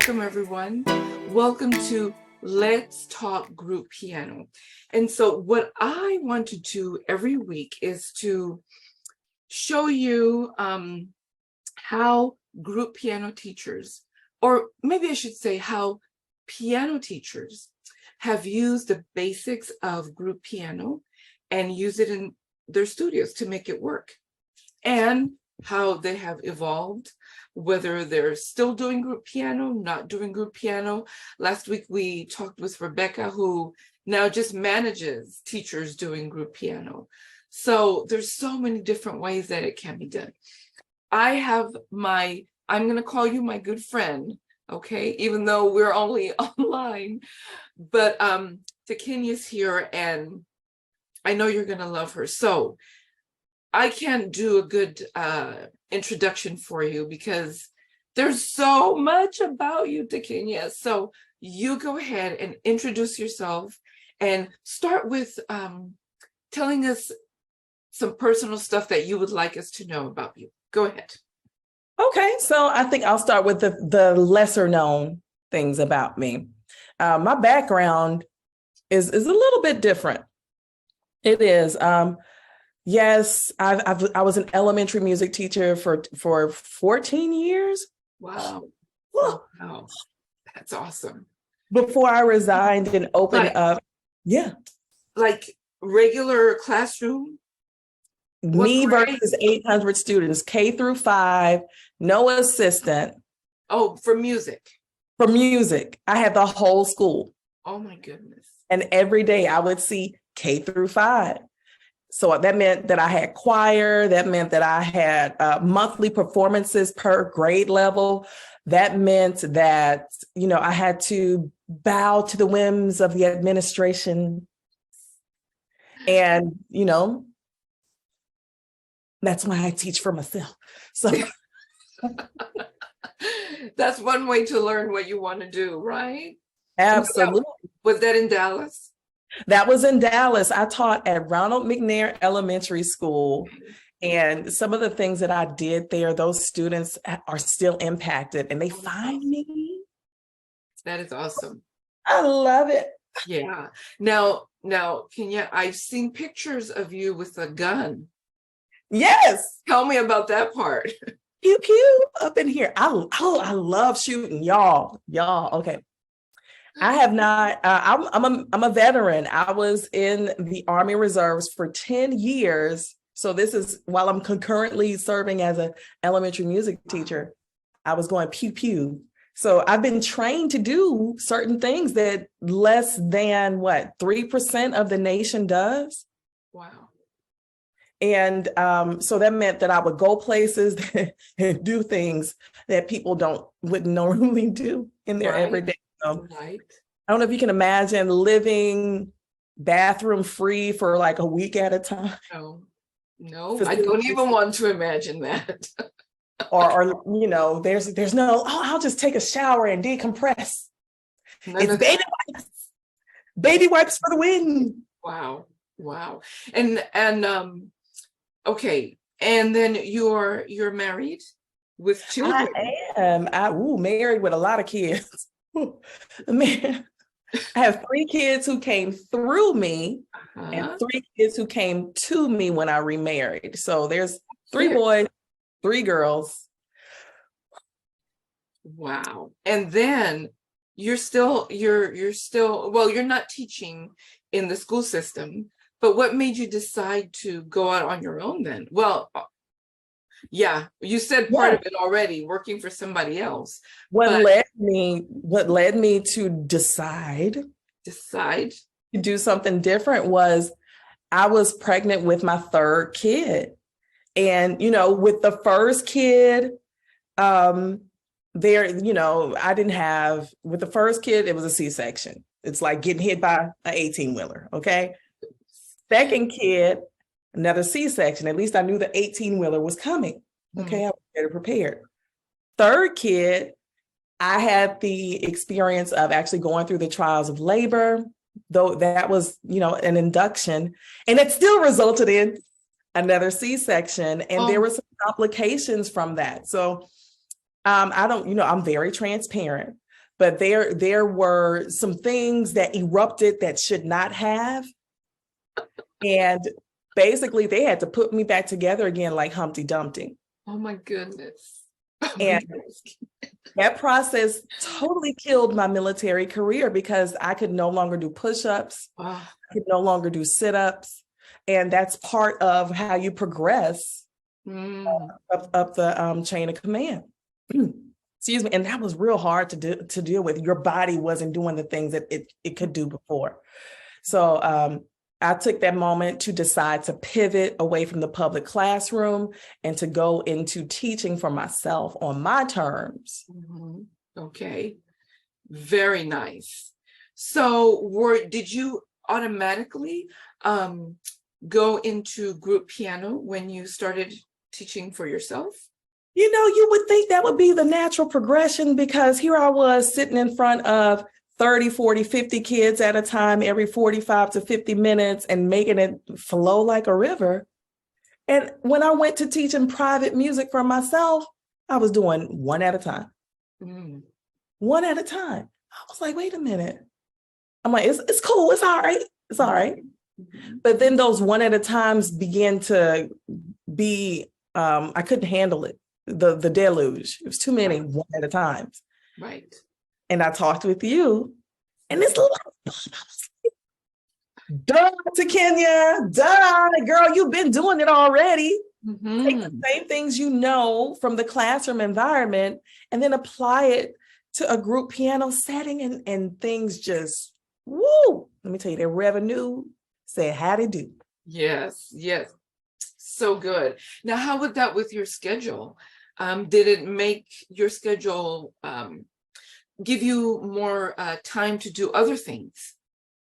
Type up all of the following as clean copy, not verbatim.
welcome everyone. Welcome to Let's Talk Group Piano. And so what I want to do every week is to show you how group piano teachers, or maybe I should say how piano teachers have used the basics of group piano and use it in their studios to make it work, and how they have evolved, whether they're still doing group piano, not doing group piano. Last week we talked with Rebecca, who now just manages teachers doing group piano. So there's so many different ways that it can be done. I'm going to call you my good friend, okay, even though we're only online, but Takenya's here and I know you're going to love her. So I can't do a good introduction for you because there's so much about you, Takenya. So you go ahead and introduce yourself and start with telling us some personal stuff that you would like us to know about you. Go ahead. Okay, so I think I'll start with the lesser known things about me. My background is a little bit different. It is. Yes, I was an elementary music teacher for 14 years. Wow. Wow. That's awesome. Before I resigned and opened up. Yeah. Like regular classroom? Me versus 800 students, K through 5, no assistant. Oh, for music? For music. I had the whole school. Oh my goodness. And every day I would see K through 5. So that meant that I had choir. That meant that I had monthly performances per grade level. That meant that, I had to bow to the whims of the administration. And, that's why I teach for myself. So that's one way to learn what you want to do, right? Absolutely. Was that in Dallas? That was in Dallas. I taught at Ronald McNair Elementary School. And some of the things that I did there, those students are still impacted and they find me. That is awesome. I love it. Yeah. Now, Kenya, I've seen pictures of you with a gun. Yes. Tell me about that part. Pew pew up in here. I love shooting, y'all. Okay. I have not. I'm a veteran. I was in the Army Reserves for 10 years. So this is while I'm concurrently serving as an elementary music teacher. I was going pew pew. So I've been trained to do certain things that less than 3% of the nation does. Wow. And so that meant that I would go places and do things that people wouldn't normally do in their everyday. Right. I don't know if you can imagine living bathroom free for like a week at a time. No, I don't even want to imagine that. or there's no, I'll just take a shower and decompress. It's baby wipes for the win. Wow. And okay. And then you're married with children. I am. Married with a lot of kids. Man, I have 3 kids who came through me and 3 kids who came to me when I remarried. So there's 3 boys, 3 girls. Wow. And then you're not teaching in the school system, but what made you decide to go out on your own then? Well, yeah, you said part of it already, working for somebody else. What led me to decide to do something different was I was pregnant with my 3rd kid. And, with the first kid, with the first kid, it was a C-section. It's like getting hit by an 18-wheeler. Okay. Second kid, another C-section. At least I knew the 18-wheeler was coming. Okay, I was better prepared. 3rd kid, I had the experience of actually going through the trials of labor, though that was, an induction, and it still resulted in another C-section, and there were some complications from that. So I'm very transparent. but there were some things that erupted that should not have. And basically they had to put me back together again like Humpty Dumpty. Oh my goodness. Oh my And goodness. that process totally killed my military career because I could no longer do push-ups. Wow. I could no longer do sit-ups. And that's part of how you progress up the chain of command. Excuse me. And that was real hard to deal with. Your body wasn't doing the things that it could do before. So I took that moment to decide to pivot away from the public classroom and to go into teaching for myself on my terms. Okay, very nice. So did you automatically go into group piano when you started teaching for yourself? You know, you would think that would be the natural progression because here I was sitting in front of 30, 40, 50 kids at a time every 45 to 50 minutes and making it flow like a river. And when I went to teaching private music for myself, I was doing one at a time. One at a time. I was like, wait a minute. I'm like, it's cool. It's all right. It's all right. But then those one at a times began to be, I couldn't handle it. The deluge. It was too many one at a time. Right. And I talked with you, and it's like, duh, Takenya, duh, girl, you've been doing it already. Take the same things you know from the classroom environment and then apply it to a group piano setting, and things just, woo, let me tell you, their revenue said how to do. Yes, yes. So good. Now, how would that with your schedule? Did it make your schedule give you more time to do other things?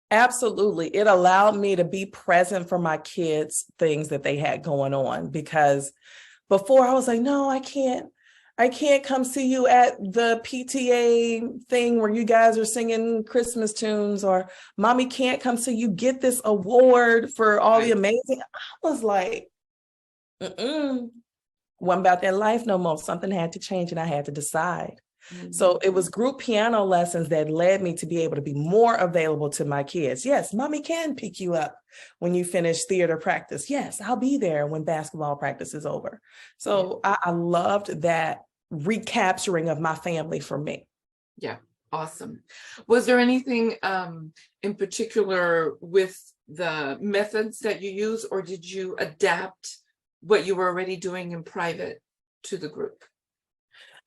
Absolutely. It allowed me to be present for my kids' things that they had going on, because before I was like, no, I can't come see you at the PTA thing where you guys are singing Christmas tunes, or mommy can't come see you get this award for all the amazing. I was like, wasn't about that life no more. Something had to change and I had to decide. So it was group piano lessons that led me to be able to be more available to my kids. Yes, mommy can pick you up when you finish theater practice. Yes, I'll be there when basketball practice is over. So I loved that recapturing of my family for me. Yeah, awesome. Was there anything in particular with the methods that you use, or did you adapt what you were already doing in private to the group?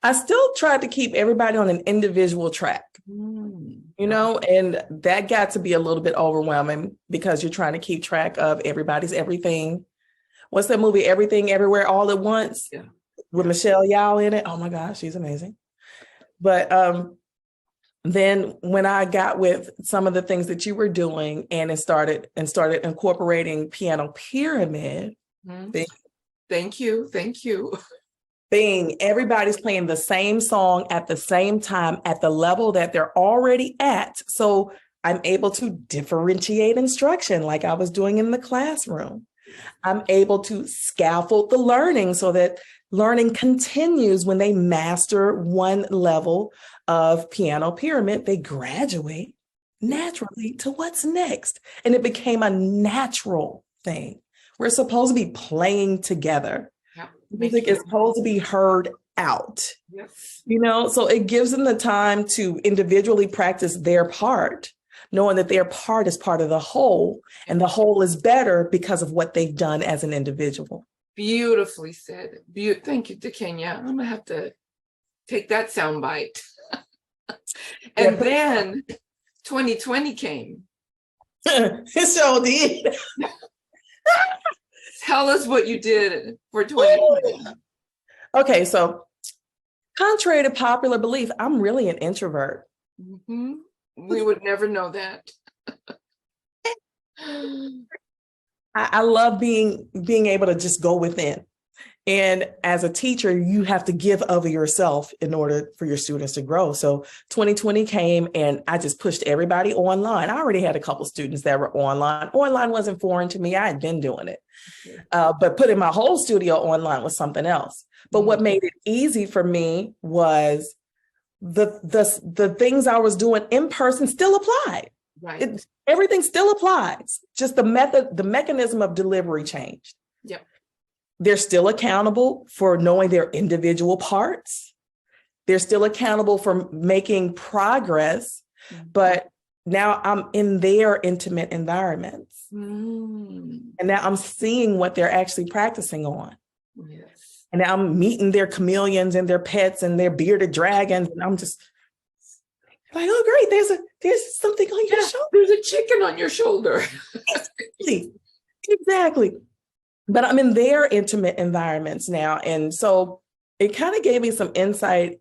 I still tried to keep everybody on an individual track, you know, and that got to be a little bit overwhelming because you're trying to keep track of everybody's everything. What's that movie, Everything Everywhere All at Once? Yeah. With Michelle Yeoh in it. Oh my gosh, she's amazing. But then when I got with some of the things that you were doing and started incorporating piano pyramid. Thank you. Everybody's playing the same song at the same time at the level that they're already at. So I'm able to differentiate instruction like I was doing in the classroom. I'm able to scaffold the learning so that learning continues. When they master one level of piano pyramid, they graduate naturally to what's next. And it became a natural thing. We're supposed to be playing together. Music is supposed to be heard out. Yes. You know, so it gives them the time to individually practice their part, knowing that their part is part of the whole, and the whole is better because of what they've done as an individual. Beautifully said. Thank you, Takenya. I'm gonna have to take that soundbite. And then 2020 came. It sure did. Tell us what you did for 2020. Okay, so contrary to popular belief, I'm really an introvert. We would never know that. I love being able to just go within. And as a teacher, you have to give of yourself in order for your students to grow. So 2020 came and I just pushed everybody online. I already had a couple students that were online. Online wasn't foreign to me. I had been doing it. But putting my whole studio online was something else. But what made it easy for me was the things I was doing in person still applied. Right. Everything still applies. Just the mechanism of delivery changed. Yep. They're still accountable for knowing their individual parts. They're still accountable for making progress, but now I'm in their intimate environments. And now I'm seeing what they're actually practicing on. Yes. And now I'm meeting their chameleons and their pets and their bearded dragons. And I'm just like, oh, great, there's something on your shoulder. There's a chicken on your shoulder. Exactly. But I'm in their intimate environments now. And so it kind of gave me some insight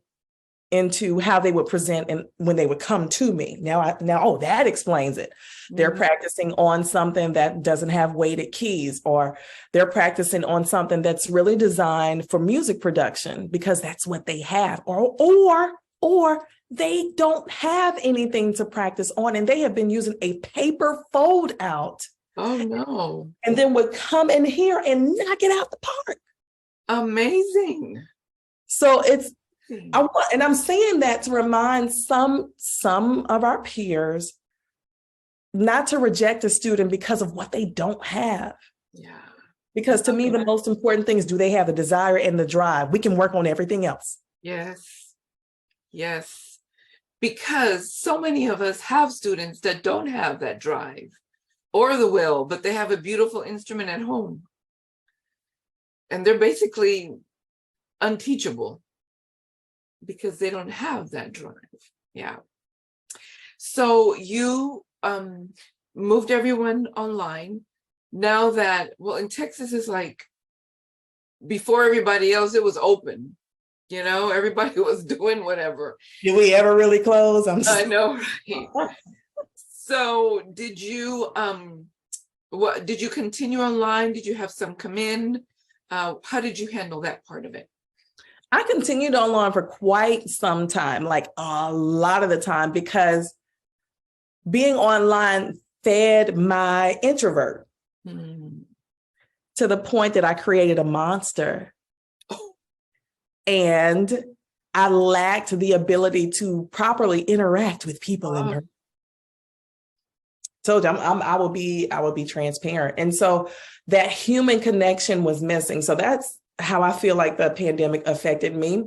into how they would present and when they would come to me. Now, that explains it. They're practicing on something that doesn't have weighted keys, or they're practicing on something that's really designed for music production because that's what they have, or they don't have anything to practice on and they have been using a paper fold out. Oh no. And then would come in here and knock it out the park. Amazing. So I'm saying that to remind some of our peers not to reject a student because of what they don't have. Yeah. Because to me, the most important thing is, do they have the desire and the drive? We can work on everything else. Yes. Yes. Because so many of us have students that don't have that drive or the will, but they have a beautiful instrument at home. And they're basically unteachable because they don't have that drive. Yeah. So you moved everyone online. Now that, well, in Texas, it's like before everybody else, it was open. You know, everybody was doing whatever. Did we ever really close? I know, right? So did you did you continue online? Did you have some come in? How did you handle that part of it? I continued online for quite some time, like a lot of the time, because being online fed my introvert to the point that I created a monster. And I lacked the ability to properly interact with people in person. Told you, I will be transparent. And so that human connection was missing. So that's how I feel like the pandemic affected me.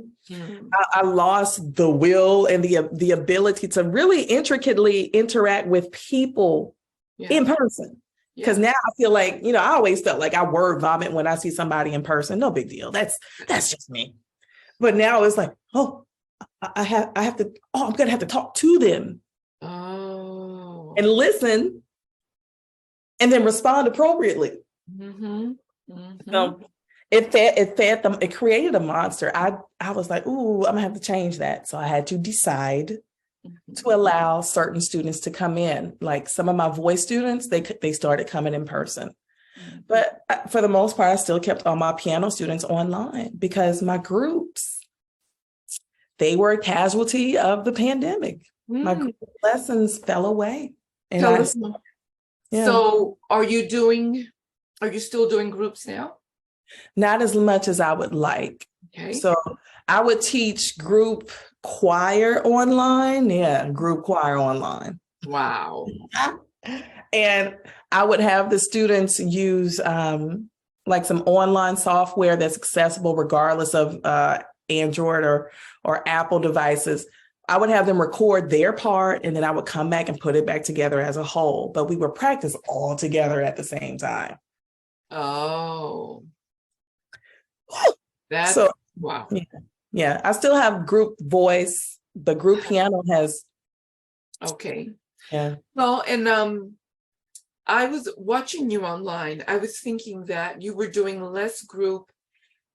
I lost the will and the ability to really intricately interact with people in person. Because now I feel like, I always felt like I word vomit when I see somebody in person. No big deal. That's just me. But now it's like, I'm gonna have to talk to them. And listen, and then respond appropriately. So it fed them, it created a monster. I was like, ooh, I'm gonna have to change that. So I had to decide to allow certain students to come in. Like some of my voice students, they started coming in person. But for the most part, I still kept all my piano students online because my groups, they were a casualty of the pandemic. My group lessons fell away. And So are you still doing groups now? Not as much as I would like. Okay. So I would teach group choir online. Yeah, group choir online. Wow. And I would have the students use like some online software that's accessible regardless of Android or Apple devices. I would have them record their part and then I would come back and put it back together as a whole. But we would practice all together at the same time. Oh. Wow. Yeah. I still have group voice. The group piano has. Okay. Yeah. Well, and I was watching you online. I was thinking that you were doing less group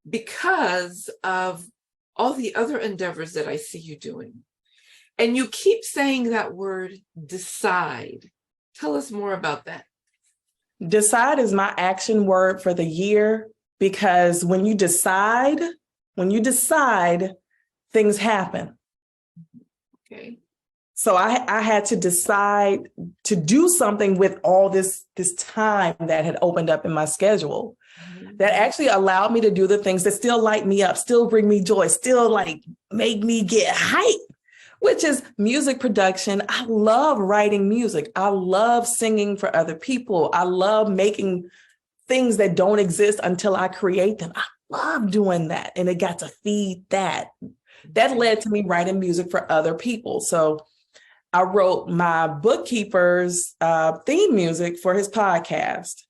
because of all the other endeavors that I see you doing. And you keep saying that word, decide. Tell us more about that. Decide is my action word for the year, because when you decide, things happen. Okay. So I had to decide to do something with all this time that had opened up in my schedule that actually allowed me to do the things that still light me up, still bring me joy, still like make me get hyped. which is music production. I love writing music. I love singing for other people. I love making things that don't exist until I create them. I love doing that. And it got to feed that. That led to me writing music for other people. So I wrote my bookkeeper's theme music for his podcast.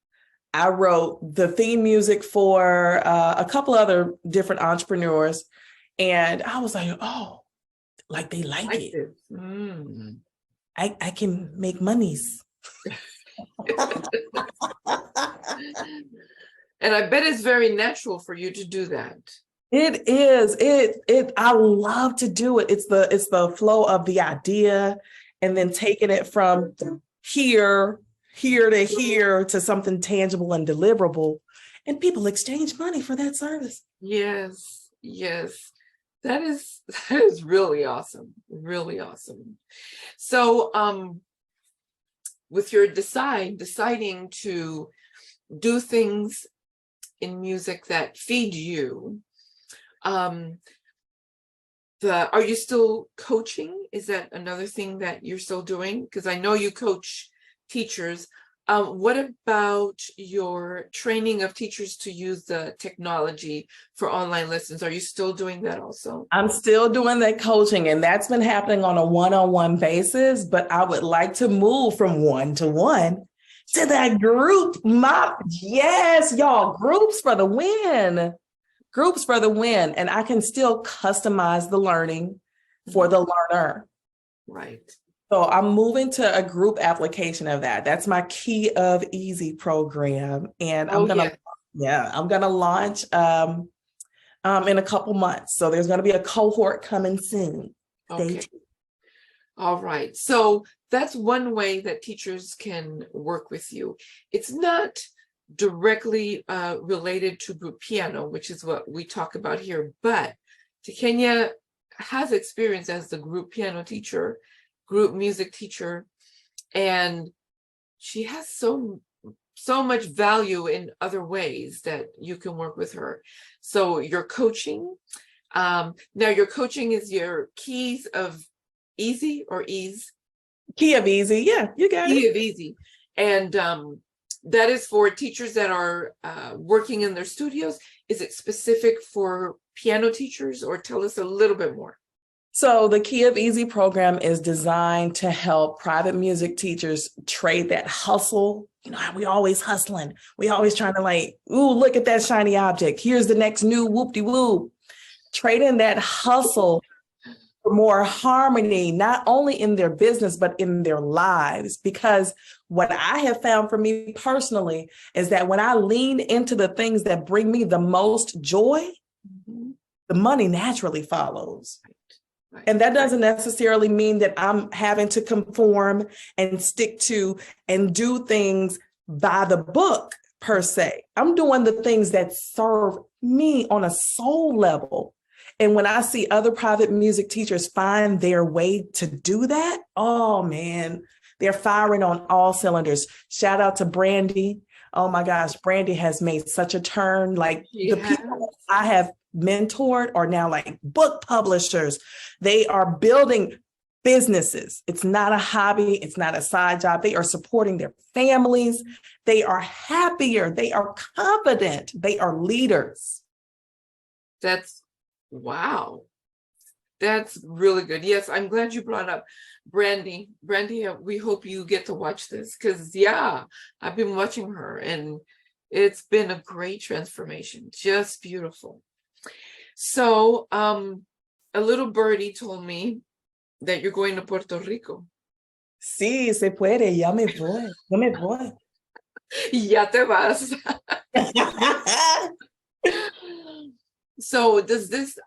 I wrote the theme music for a couple other different entrepreneurs. And I was like, oh, like they like it. Mm. I can make monies. And I bet it's very natural for you to do that. It is. I love to do it. It's the flow of the idea and then taking it from here to here to something tangible and deliverable. And people exchange money for that service. Yes, yes. That is really awesome. Really awesome. So with your deciding to do things in music that feed you, are you still coaching? Is that another thing that you're still doing? Because I know you coach teachers. What about your training of teachers to use the technology for online lessons? Are you still doing that also? I'm still doing that coaching, and that's been happening on a one-on-one basis, but I would like to move from one-to-one to that group. Yes, y'all, groups for the win. Groups for the win. And I can still customize the learning for the learner. Right. So I'm moving to a group application of that. That's my Key of Easy program. And I'm gonna launch in a couple months. So there's gonna be a cohort coming soon. Stay tuned. All right. So that's one way that teachers can work with you. It's not directly related to group piano, which is what we talk about here, but Takenya has experience as the group piano teacher, group music teacher, and she has so much value in other ways that you can work with her. So your coaching, now your coaching is your keys of easy or ease? Key of Easy. Yeah, you got it. Key of Easy. And that is for teachers that are working in their studios. Is it specific for piano teachers, or tell us a little bit more? So the Key of Easy program is designed to help private music teachers trade that hustle. You know, we always hustling. We always trying to like, ooh, look at that shiny object. Here's the next new whoop-de-whoop. Trading that hustle for more harmony, not only in their business, but in their lives. Because what I have found for me personally is that when I lean into the things that bring me the most joy, the money naturally follows. Right. And that doesn't necessarily mean that I'm having to conform and stick to and do things by the book per se. I'm doing the things that serve me on a soul level. And when I see other private music teachers find their way to do that, oh man, they're firing on all cylinders. Shout out to Brandy. Oh my gosh, Brandy has made such a turn. Like the people I have mentored are now like book publishers. They are building businesses. It's not a hobby. It's not a side job. They are supporting their families. They are happier. They are confident. They are leaders. Wow. That's really good. Yes, I'm glad you brought up Brandy. Brandy, we hope you get to watch this because, yeah, I've been watching her and it's been a great transformation. Just beautiful. So a little birdie told me that you're going to Puerto Rico. Sí, se puede. Ya me voy. Ya me voy. Ya te vas. So does this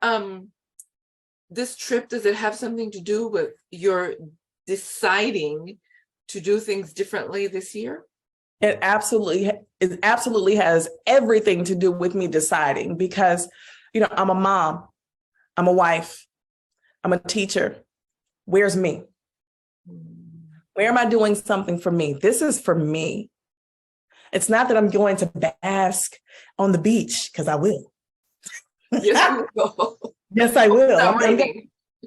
trip, does it have something to do with your deciding to do things differently this year? It absolutely has everything to do with me deciding because, you know, I'm a mom, I'm a wife, I'm a teacher. Where's me? Where am I doing something for me? This is for me. It's not that I'm going to bask on the beach because I will. Yes, you will. Yes, I will.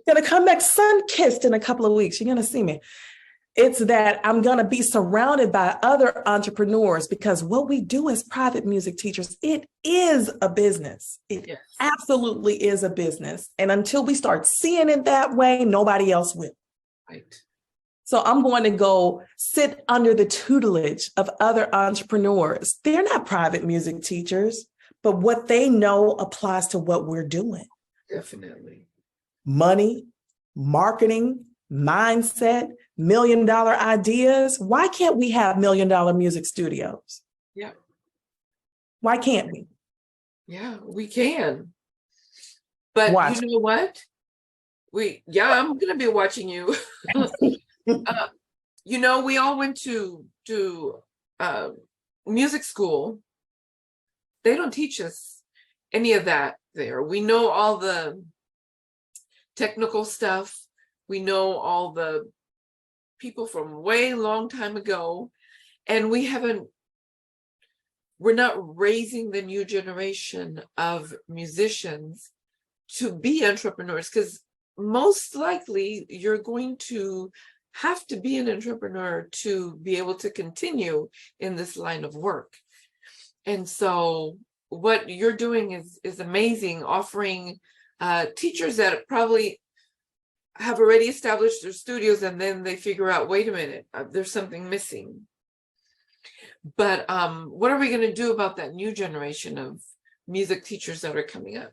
Gonna come back sun-kissed in a couple of weeks. You're gonna see me. It's that I'm gonna be surrounded by other entrepreneurs, because what we do as private music teachers, it is a business. It Yes. absolutely is a business. And until we start seeing it that way, nobody else will. Right. So I'm going to go sit under the tutelage of other entrepreneurs. They're not private music teachers, but what they know applies to what we're doing. Definitely. Money, marketing, mindset, $1 million ideas. Why can't we have $1 million music studios? Yeah. Why can't we? Yeah, we can. But Watch. you know what? I'm gonna be watching you. We all went to uh, music school. They don't teach us any of that there. We know all the technical stuff. We know all the people from way long time ago, and we're not raising the new generation of musicians to be entrepreneurs, because most likely you're going to have to be an entrepreneur to be able to continue in this line of work. And so what you're doing is amazing, offering teachers that probably have already established their studios, and then they figure out, wait a minute, there's something missing. But what are we going to do about that new generation of music teachers that are coming up?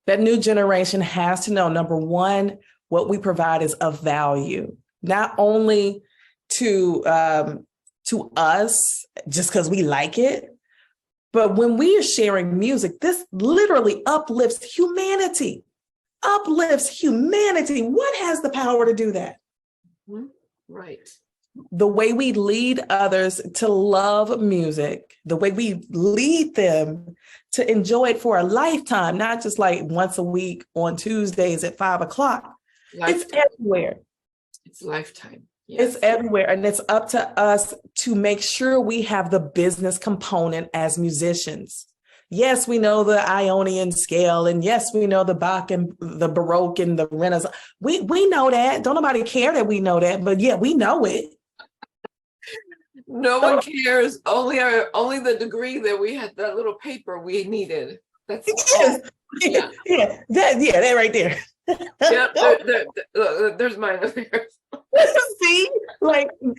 That new generation has to know, number one, what we provide is of value, not only to us just because we like it, but when we are sharing music, this literally uplifts humanity. Uplifts humanity. What has the power to do that? Right. The way we lead others to love music, the way we lead them to enjoy it for a lifetime, not just like once a week on Tuesdays at 5:00. It's everywhere. It's lifetime. Yes. It's everywhere. And it's up to us to make sure we have the business component as musicians. Yes, we know the Ionian scale, and yes, we know the Bach and the Baroque and the Renaissance. We know that. Don't nobody care that we know that, but yeah, we know it. No one cares. Only the degree that we had, that little paper we needed. That's yes. Yeah. That right there. Yep, there's mine there. See,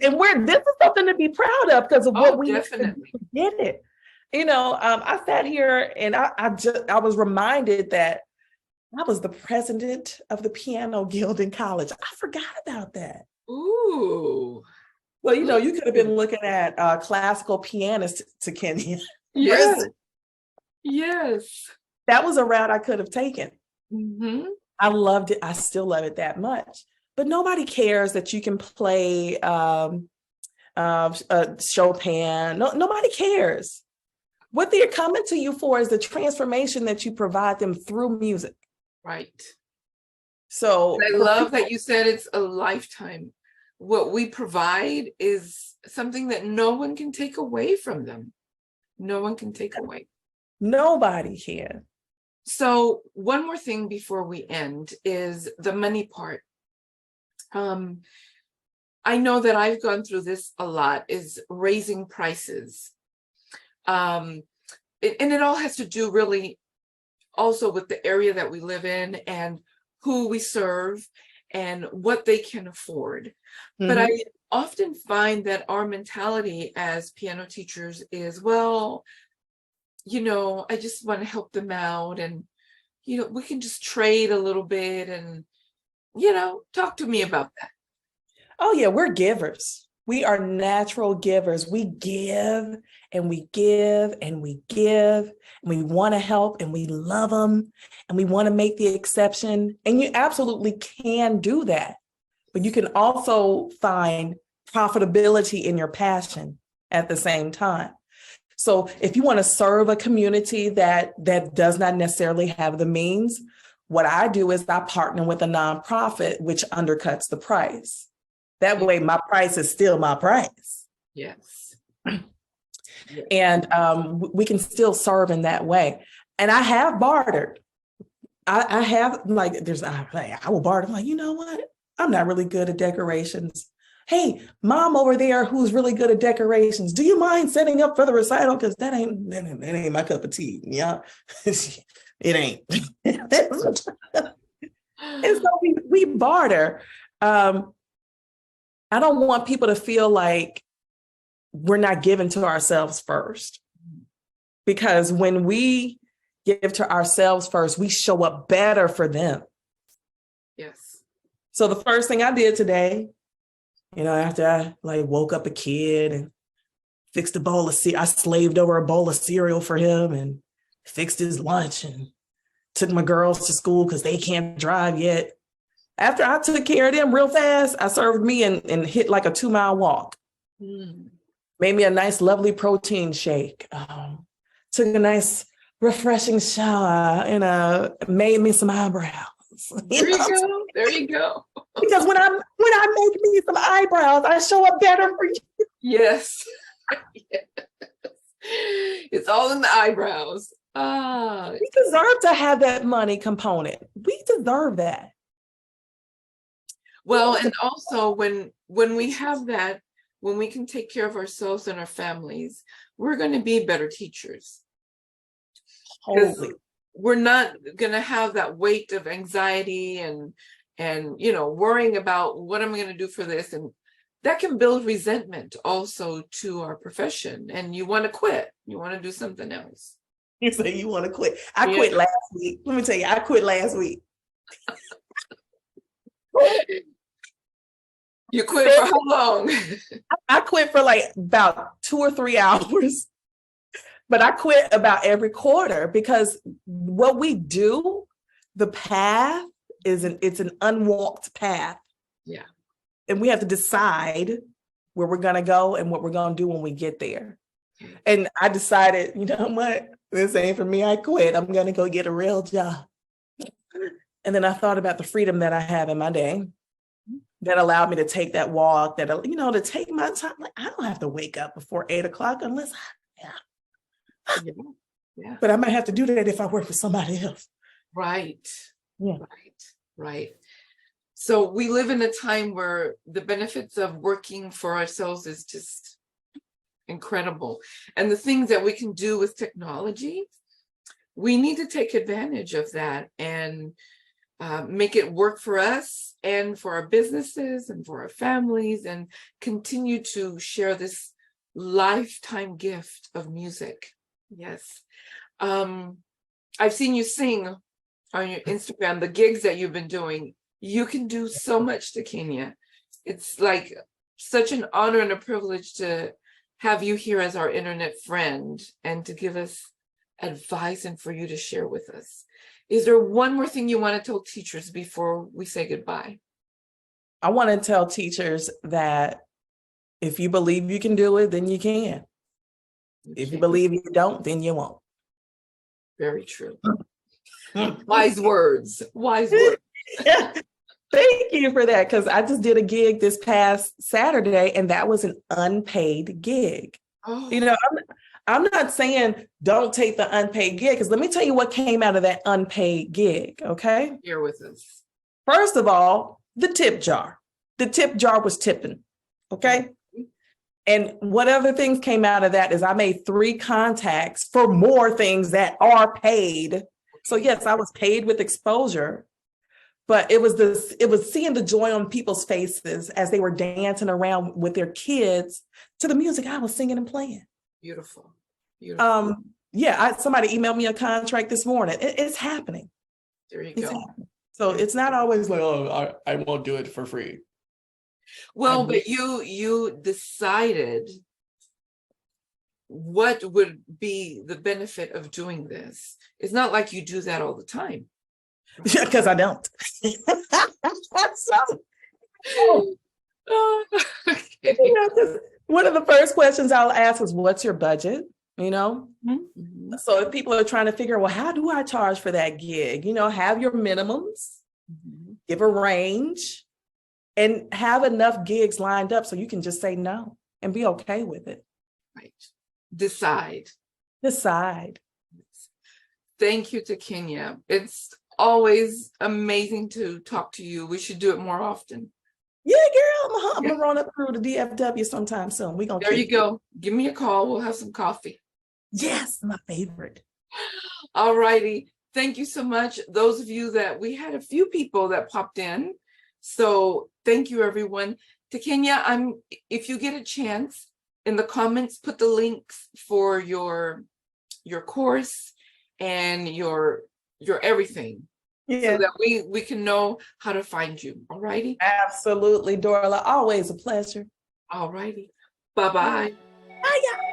and this is something to be proud of because of what we definitely did it. I sat here and I was reminded that I was the president of the Piano Guild in college. I forgot about that. Ooh. Well, you could have been looking at classical pianist Takenya. Yes. Yes. That was a route I could have taken. Mm-hmm. I loved it. I still love it that much. But nobody cares that you can play Chopin. Nobody cares. What they're coming to you for is the transformation that you provide them through music. Right. So I love that you said it's a lifetime. What we provide is something that no one can take away from them. No one can take away. Nobody can. So one more thing before we end is the money part. I know that I've gone through this a lot, is raising prices. And it all has to do really also with the area that we live in and who we serve and what they can afford. Mm-hmm. But I often find that our mentality as piano teachers is, well, I just want to help them out, and we can just trade a little bit, and talk to me about that. Oh yeah, we're givers. We are natural givers. We give and we give and we give, and we want to help and we love them and we want to make the exception. And you absolutely can do that. But you can also find profitability in your passion at the same time. So if you want to serve a community that does not necessarily have the means, what I do is I partner with a nonprofit, which undercuts the price. That way, my price is still my price. Yes. And we can still serve in that way. And I have bartered. I have like, I will barter. I'm like, you know what? I'm not really good at decorations. Hey, mom over there who's really good at decorations, do you mind setting up for the recital? Because that ain't my cup of tea. Yeah, it ain't. And so we barter. I don't want people to feel like we're not giving to ourselves first. Because when we give to ourselves first, we show up better for them. Yes. So the first thing I did today, after I like woke up a kid and fixed a bowl of I slaved over a bowl of cereal for him and fixed his lunch and took my girls to school because they can't drive yet. After I took care of them real fast, I served me and hit like a 2-mile walk. Made me a nice, lovely protein shake. Took a nice, refreshing shower and made me some eyebrows. There you go. There you go. Because when I make me some eyebrows, I show up better for you. Yes. Yes. It's all in the eyebrows. We deserve to have that money component. We deserve that. Well, and also when we have that, when we can take care of ourselves and our families, we're going to be better teachers. Holy. We're not going to have that weight of anxiety and worrying about what am I going to do for this, and that can build resentment also to our profession, and you want to quit. You want to do something else. You say you want to quit. I quit last week. Let me tell you, I quit last week. You quit for how long? I quit for like about 2 or 3 hours, but I quit about every quarter because what we do, the path it's an unwalked path. Yeah. And we have to decide where we're going to go and what we're going to do when we get there. And I decided, you know what? This ain't for me. I quit. I'm going to go get a real job. And then I thought about the freedom that I have in my day that allowed me to take that walk, to take my time. Like, I don't have to wake up before 8:00 unless Yeah. But I might have to do that if I work for somebody else. Right. Yeah. Right. So we live in a time where the benefits of working for ourselves is just incredible. And the things that we can do with technology, we need to take advantage of that and make it work for us and for our businesses and for our families, and continue to share this lifetime gift of music. Yes. I've seen you sing on your Instagram, the gigs that you've been doing. You can do so much, Takenya. It's like such an honor and a privilege to have you here as our internet friend and to give us advice and for you to share with us. Is there one more thing you want to tell teachers before we say goodbye? I want to tell teachers that if you believe you can do it, then you can. If you believe you don't, then you won't. Very true. Wise words. Wise words. Thank you for that, because I just did a gig this past Saturday, and that was an unpaid gig. Oh. I'm not saying don't take the unpaid gig, because let me tell you what came out of that unpaid gig, okay? Here with us. First of all, the tip jar. The tip jar was tipping, okay? And what other things came out of that is I made 3 contacts for more things that are paid. So yes, I was paid with exposure, but it was seeing the joy on people's faces as they were dancing around with their kids to the music I was singing and playing. Beautiful. Somebody emailed me a contract this morning. It's happening. There you go. Happening. So it's not always like, oh, I won't do it for free. Well, but you decided what would be the benefit of doing this. It's not like you do that all the time. Yeah, because I don't. Okay. One of the first questions I'll ask is, what's your budget? Mm-hmm. So if people are trying to figure out, well, how do I charge for that gig? Have your minimums, give a range, and have enough gigs lined up so you can just say no and be okay with it. Right. Decide. Thank you, Takenya. It's always amazing to talk to you. We should do it more often. Yeah, girl, I'm gonna run up through the DFW sometime soon. We gonna There you kick it. go. Give me a call. We'll have some coffee. Yes, my favorite. All righty. Thank you so much. Those of you that we had a few people that popped in. So thank you, everyone. Takenya, if you get a chance in the comments, put the links for your course and your everything. Yeah. So that we can know how to find you. All righty. Absolutely, Dorla. Always a pleasure. All righty. Bye-bye. Bye, y'all.